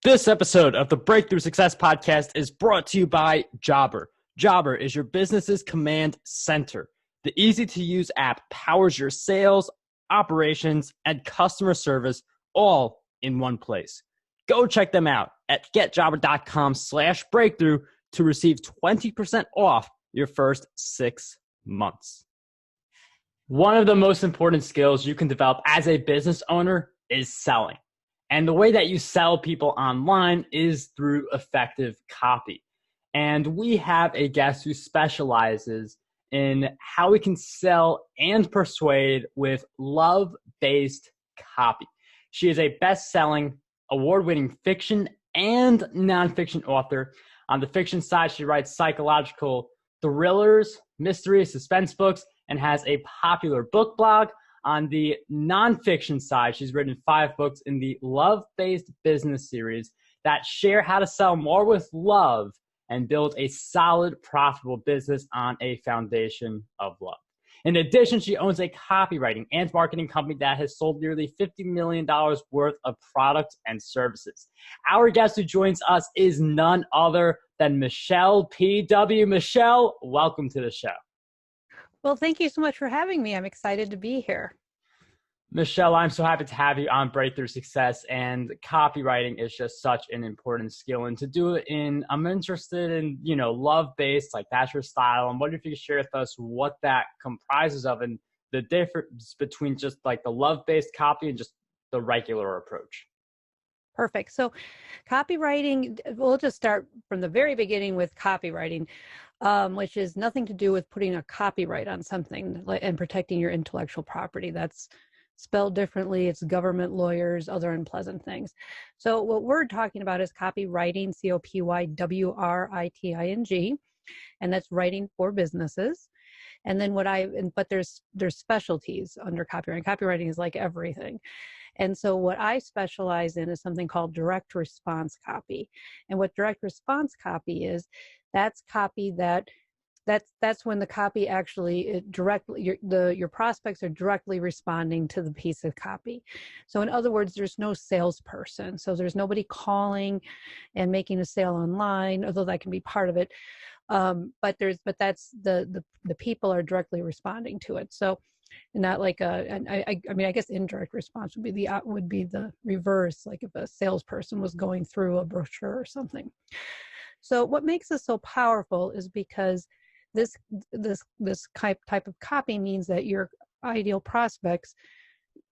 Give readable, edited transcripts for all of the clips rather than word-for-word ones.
This episode of the Breakthrough Success Podcast is brought to you by Jobber. Jobber is your business's command center. The easy-to-use app powers your sales, operations, and customer service all in one place. Go check them out at getjobber.com/breakthrough to receive 20% off your first 6 months. One of the most important skills you can develop as a business owner is selling. And the way that you sell people online is through effective copy. And we have a guest who specializes in how we can sell and persuade with love-based copy. She is a best-selling, award-winning fiction and nonfiction author. On the fiction side, she writes psychological thrillers, mystery, suspense books, and has a popular book blog. On the nonfiction side, she's written 5 books in the Love-Based Business series that share how to sell more with love and build a solid, profitable business on a foundation of love. In addition, she owns a copywriting and marketing company that has sold nearly $50 million worth of products and services. Our guest who joins us is none other than Michele PW. Michele, welcome to the show. Well, thank you so much for having me. I'm excited to be here. Michele, I'm so happy to have you on Breakthrough Success, and copywriting is just such an important skill. And to do it I'm interested in, love-based, like that's your style. And wonder if you could share with us what that comprises of and the difference between just like the love-based copy and just the regular approach. Perfect. So copywriting, we'll just start from the very beginning with copywriting. Which is nothing to do with putting a copyright on something and protecting your intellectual property. That's spelled differently. It's government, lawyers, other unpleasant things. So what we're talking about is copywriting, COPYWRITING, and that's writing for businesses. And then but there's specialties under copywriting. Copywriting is like everything. And so what I specialize in is something called direct response copy. And what direct response copy is, that's copy that's when the copy actually your prospects are directly responding to the piece of copy. So in other words, there's no salesperson. So there's nobody calling and making a sale online, although that can be part of it. But that's the people are directly responding to it. So not like I guess indirect response would be the reverse, like if a salesperson was going through a brochure or something. So what makes this so powerful is because this type of copy means that your ideal prospects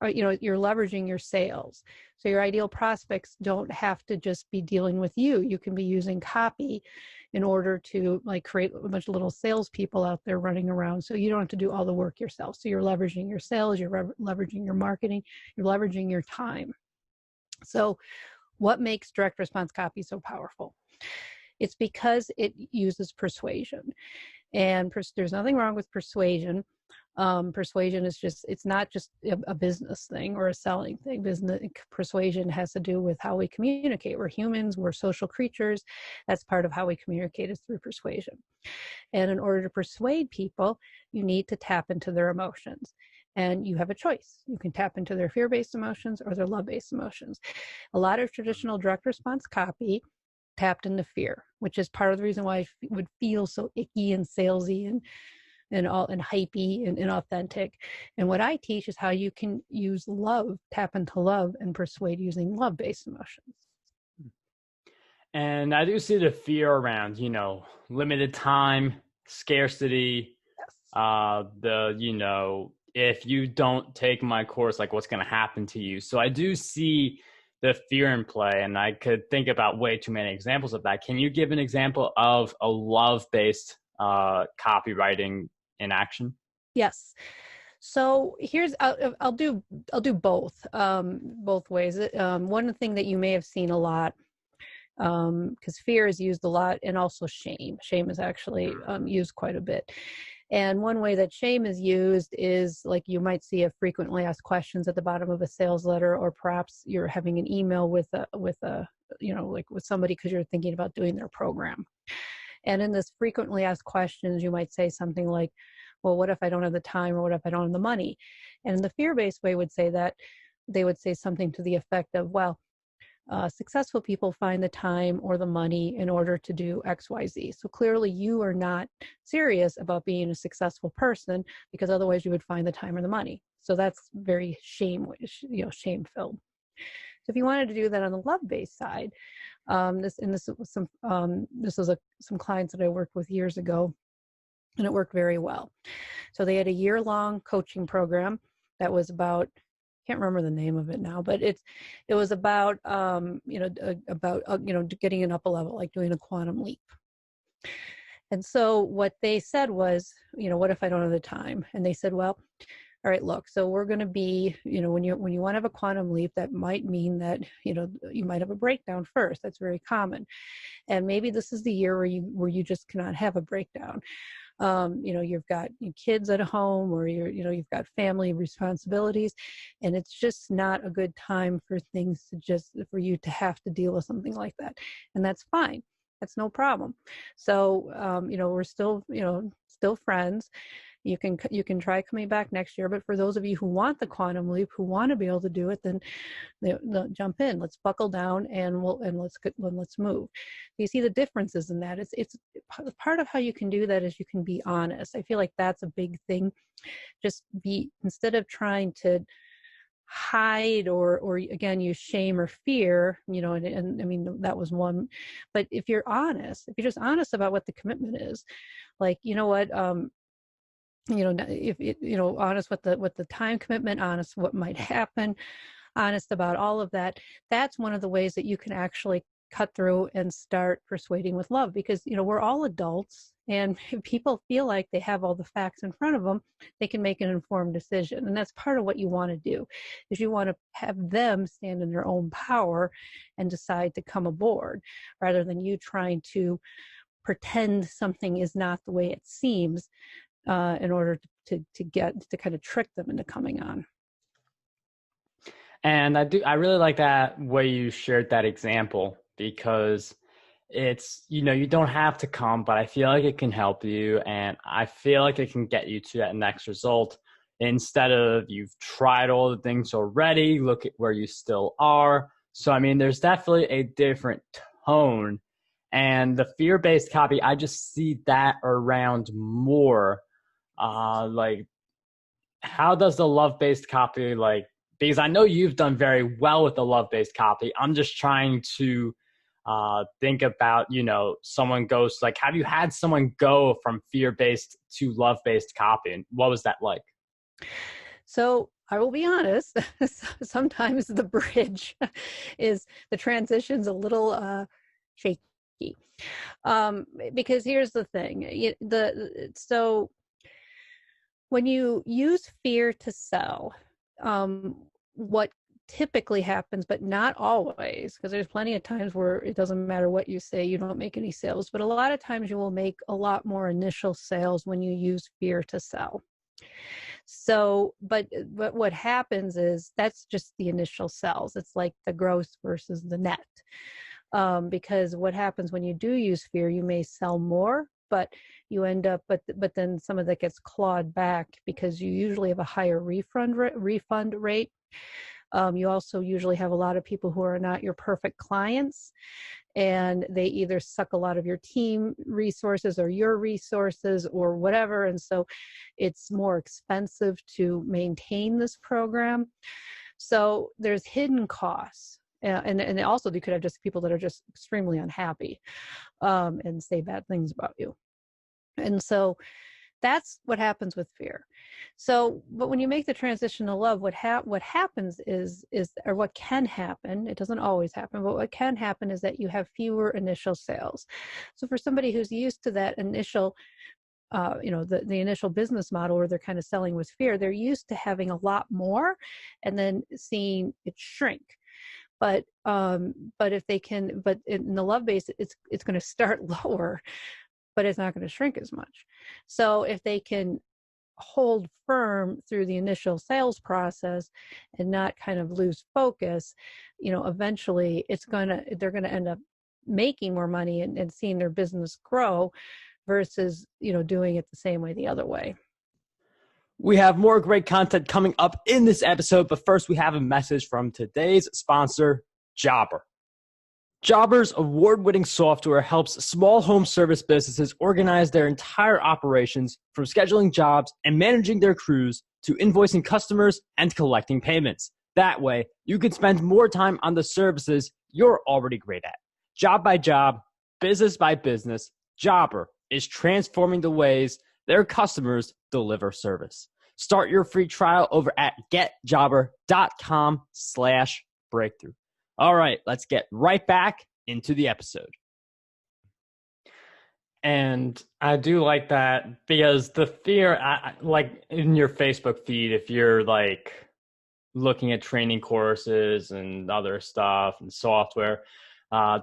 are, you're leveraging your sales. So your ideal prospects don't have to just be dealing with you. You can be using copy in order to create a bunch of little salespeople out there running around. So you don't have to do all the work yourself. So you're leveraging your sales, you're leveraging your marketing, you're leveraging your time. So what makes direct response copy so powerful? It's because it uses persuasion. And there's nothing wrong with persuasion. Persuasion is it's not just a business thing or a selling thing. Persuasion has to do with how we communicate. We're humans, we're social creatures. That's part of how we communicate is through persuasion. And in order to persuade people, you need to tap into their emotions. And you have a choice. You can tap into their fear-based emotions or their love-based emotions. A lot of traditional direct response copy tapped into fear, which is part of the reason why it would feel so icky and salesy and hypey and inauthentic. And what I teach is how you can use love, tap into love, and persuade using love-based emotions. And I do see the fear around, limited time, scarcity, yes. If you don't take my course, what's going to happen to you? So I do see the fear in play, and I could think about way too many examples of that. Can you give an example of a love-based copywriting in action? Yes. So I'll do both ways. One thing that you may have seen a lot, because fear is used a lot, and also shame. Shame is actually used quite a bit. And one way that shame is used is you might see a frequently asked questions at the bottom of a sales letter, or perhaps you're having an email with somebody because you're thinking about doing their program. And in this frequently asked questions, you might say something like, well, what if I don't have the time, or what if I don't have the money? And the fear-based way would say that, they would say something to the effect of, well, successful people find the time or the money in order to do XYZ. So clearly you are not serious about being a successful person, because otherwise you would find the time or the money. So that's very shame-filled. So if you wanted to do that on the love-based side, this was some clients that I worked with years ago, and it worked very well. So they had a year-long coaching program that was about, can't remember the name of it now, but it was about getting an up a level, like doing a quantum leap. And so what they said was, what if I don't have the time? And they said, well, all right, look, so we're going to be, when you want to have a quantum leap, that might mean that, you might have a breakdown first. That's very common. And maybe this is the year where you just cannot have a breakdown. You've got kids at home, or you've got family responsibilities, and it's just not a good time for for you to have to deal with something like that. And that's fine. That's no problem. So, we're still friends. You can try coming back next year, but for those of you who want the quantum leap, who want to be able to do it, then they'll jump in. Let's buckle down and let's move. You see the differences in that. It's part of how you can do that is you can be honest. I feel like that's a big thing. Just instead of trying to hide or again use shame or fear, and I mean that was one. But if you're just honest about what the commitment is, like honest with the time commitment, honest what might happen, honest about all of that. That's one of the ways that you can actually cut through and start persuading with love, because we're all adults, and if people feel like they have all the facts in front of them, they can make an informed decision. And that's part of what you want to do, is you want to have them stand in their own power and decide to come aboard, rather than you trying to pretend something is not the way it seems, in order to kind of trick them into coming on. And I really like that way you shared that example, because it's, you don't have to come, but I feel like it can help you. And I feel like it can get you to that next result, instead of you've tried all the things already, look at where you still are. So, I mean, there's definitely a different tone. And the fear-based copy, I just see that around more. Like, how does the love-based copy, because I know you've done very well with the love-based copy. I'm just trying to think about, someone goes, have you had someone go from fear-based to love-based copy? And what was that like? So I will be honest, sometimes the bridge the transition's a little shaky. Because here's the thing, so when you use fear to sell, what typically happens, but not always, because there's plenty of times where it doesn't matter what you say, you don't make any sales, but a lot of times you will make a lot more initial sales when you use fear to sell. So, but what happens is that's just the initial sales. It's like the gross versus the net. Because what happens when you do use fear, you may sell more, but you end up, but then some of that gets clawed back, because you usually have a higher refund rate. You also usually have a lot of people who are not your perfect clients, and they either suck a lot of your team resources or your resources or whatever. And so it's more expensive to maintain this program. So there's hidden costs. And also you could have just people that are just extremely unhappy and say bad things about you. And so that's what happens with fear. So, but when you make the transition to love, what happens is, or what can happen, it doesn't always happen, but what can happen is that you have fewer initial sales. So for somebody who's used to that initial, the initial business model where they're kind of selling with fear, they're used to having a lot more and then seeing it shrink. But if they can, but in the love base, it's going to start lower, but it's not going to shrink as much. So if they can hold firm through the initial sales process and not kind of lose focus, eventually they're going to end up making more money and seeing their business grow versus, doing it the same way the other way. We have more great content coming up in this episode, but first we have a message from today's sponsor, Jobber. Jobber's award-winning software helps small home service businesses organize their entire operations, from scheduling jobs and managing their crews to invoicing customers and collecting payments. That way, you can spend more time on the services you're already great at. Job by job, business by business, Jobber is transforming the ways their customers deliver service. Start your free trial over at getjobber.com/breakthrough. All right, let's get right back into the episode. And I do like that because the fear, like in your Facebook feed, if you're like looking at training courses and other stuff and software,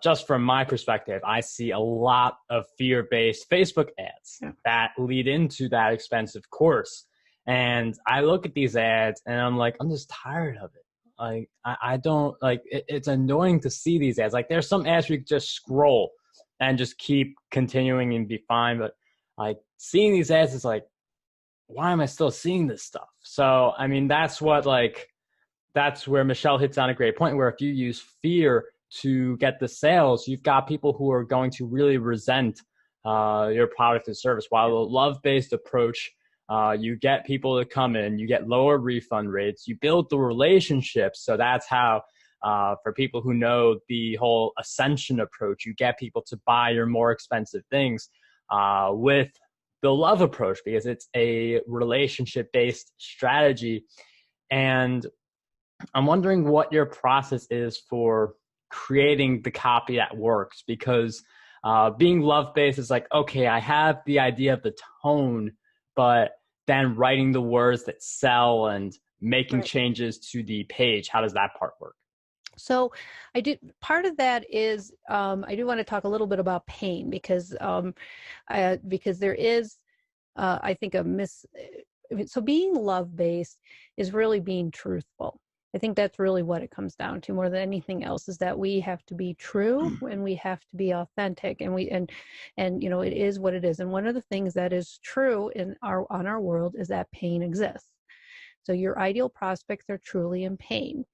just from my perspective, I see a lot of fear-based Facebook ads that lead into that expensive course. And I look at these ads and I'm like, I'm just tired of it. Like, I don't like it's annoying to see these ads. Like, there's some ads where you can just scroll and just keep continuing and be fine. But like seeing these ads is like, why am I still seeing this stuff? So, I mean, that's where Michele hits on a great point, where if you use fear to get the sales, you've got people who are going to really resent your product and service. While the love-based approach, you get people to come in, you get lower refund rates, you build the relationships. So that's how, for people who know the whole ascension approach, you get people to buy your more expensive things with the love approach, because it's a relationship-based strategy. And I'm wondering what your process is for creating the copy that works, because being love-based is like, okay, I have the idea of the tone, but then writing the words that sell and making changes to the page, how does that part work? So part of that is, I do want to talk a little bit about pain, because there is, I think, so being love-based is really being truthful. I think that's really what it comes down to more than anything else, is that we have to be true and we have to be authentic, and it is what it is. And one of the things that is true on our world is that pain exists. So your ideal prospects are truly in pain.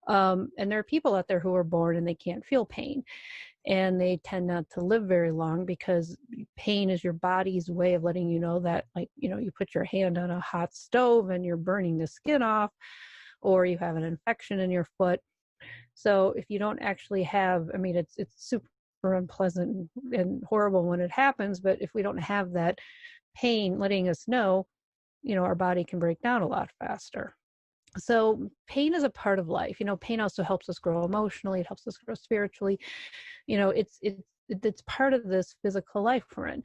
And there are people out there who are born and they can't feel pain, and they tend not to live very long, because pain is your body's way of letting you know that, like, you put your hand on a hot stove and you're burning the skin off, or you have an infection in your foot. So if you don't actually have, I mean, it's super unpleasant and horrible when it happens, but if we don't have that pain letting us know, our body can break down a lot faster. So pain is a part of life. Pain also helps us grow emotionally. It helps us grow spiritually. It's part of this physical life we're in.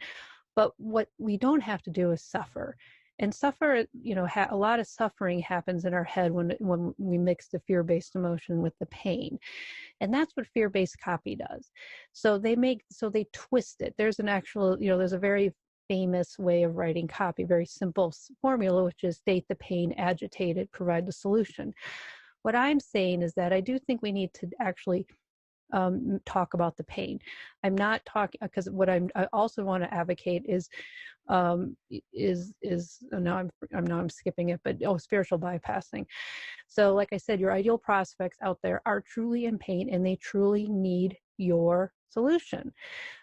But what we don't have to do is suffer. And suffer, a lot of suffering happens in our head when we mix the fear-based emotion with the pain. And that's what fear-based copy does. So they twist it. There's there's a very famous way of writing copy, very simple formula, which is state the pain, agitate it, provide the solution. What I'm saying is that I do think we need to actually talk about the pain. I'm not talking, because what I also want to advocate is now I'm skipping it, but spiritual bypassing. So like I said, your ideal prospects out there are truly in pain and they truly need your solution.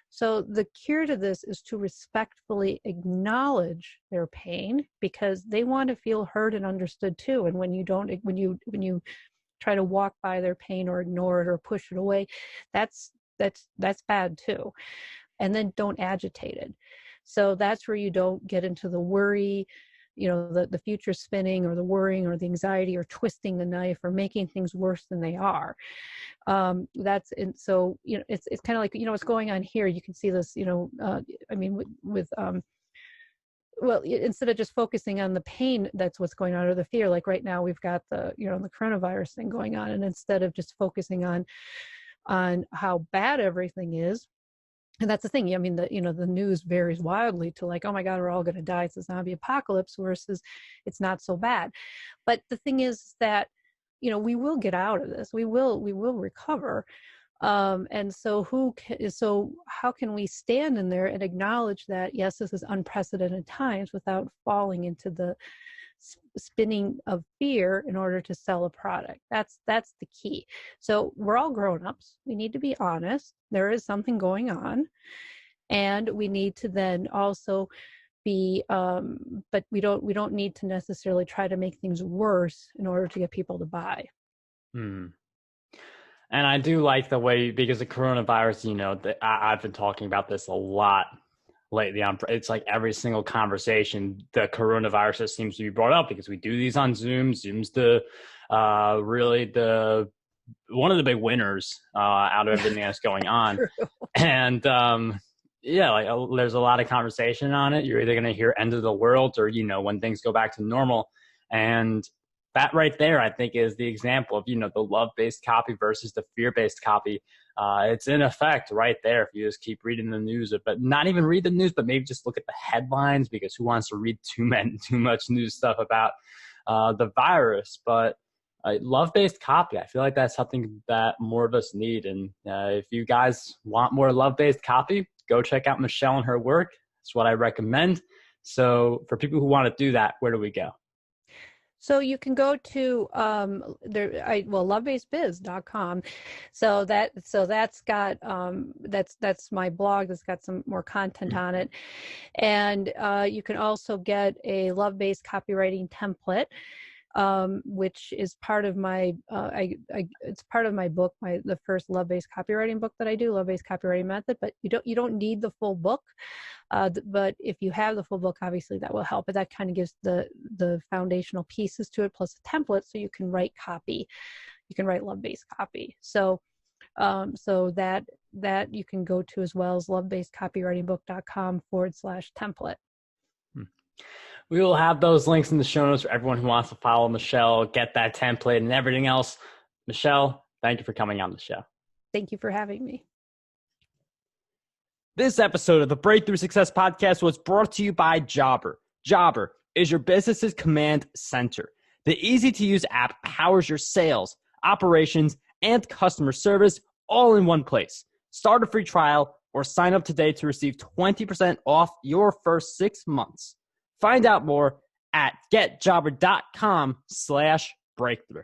So the cure to this is to respectfully acknowledge their pain, because they want to feel heard and understood too. And when you try to walk by their pain or ignore it or push it away, that's bad too. And then don't agitate it. So that's where you don't get into the worry, the future spinning, or the worrying, or the anxiety, or twisting the knife, or making things worse than they are. It's kind of like, what's going on here. You can see this, instead of just focusing on the pain, that's what's going on, or the fear. Like right now we've got the coronavirus thing going on, and instead of just focusing on how bad everything is. And that's the thing. I mean, the news varies wildly to like, oh my God, we're all going to die. It's a zombie apocalypse, versus it's not so bad. But the thing is that, we will get out of this. We will recover. And so how can we stand in there and acknowledge that, yes, this is unprecedented times, without falling into the spinning of fear in order to sell a product. That's the key. So we're all grown-ups. We need to be honest. There is something going on, and we need to then also be, but we don't need to necessarily try to make things worse in order to get people to buy. And I do like the way, because the coronavirus, I've been talking about this a lot lately. It's like every single conversation, the coronavirus just seems to be brought up, because we do these on Zoom. Zoom's really one of the big winners out of everything that's going on. And there's a lot of conversation on it. You're either going to hear end of the world or, when things go back to normal. And that right there, I think, is the example of, the love-based copy versus the fear-based copy. It's in effect right there if you just keep reading the news, but not even read the news, but maybe just look at the headlines, because who wants to read too much news stuff about the virus? But love-based copy, I feel like that's something that more of us need. And if you guys want more love-based copy, go check out Michele and her work. That's what I recommend. So for people who want to do that, where do we go? So you can go to lovebasedbiz.com. So that's got that's my blog that's got some more content on it, and you can also get a love-based copywriting template, which is part of my it's part of my book, the first love-based copywriting book that I do, Love-Based Copywriting Method. But you don't need the full book, but if you have the full book, obviously that will help. But that kind of gives the foundational pieces to it, plus a template, so you can write copy. You can write love-based copy. So that you can go to, as well as lovebasedcopywritingbook.com/template. We will have those links in the show notes for everyone who wants to follow Michele, get that template and everything else. Michele, thank you for coming on the show. Thank you for having me. This episode of the Breakthrough Success Podcast was brought to you by Jobber. Jobber is your business's command center. The easy-to-use app powers your sales, operations, and customer service all in one place. Start a free trial or sign up today to receive 20% off your first 6 months. Find out more at getjobber.com/breakthrough.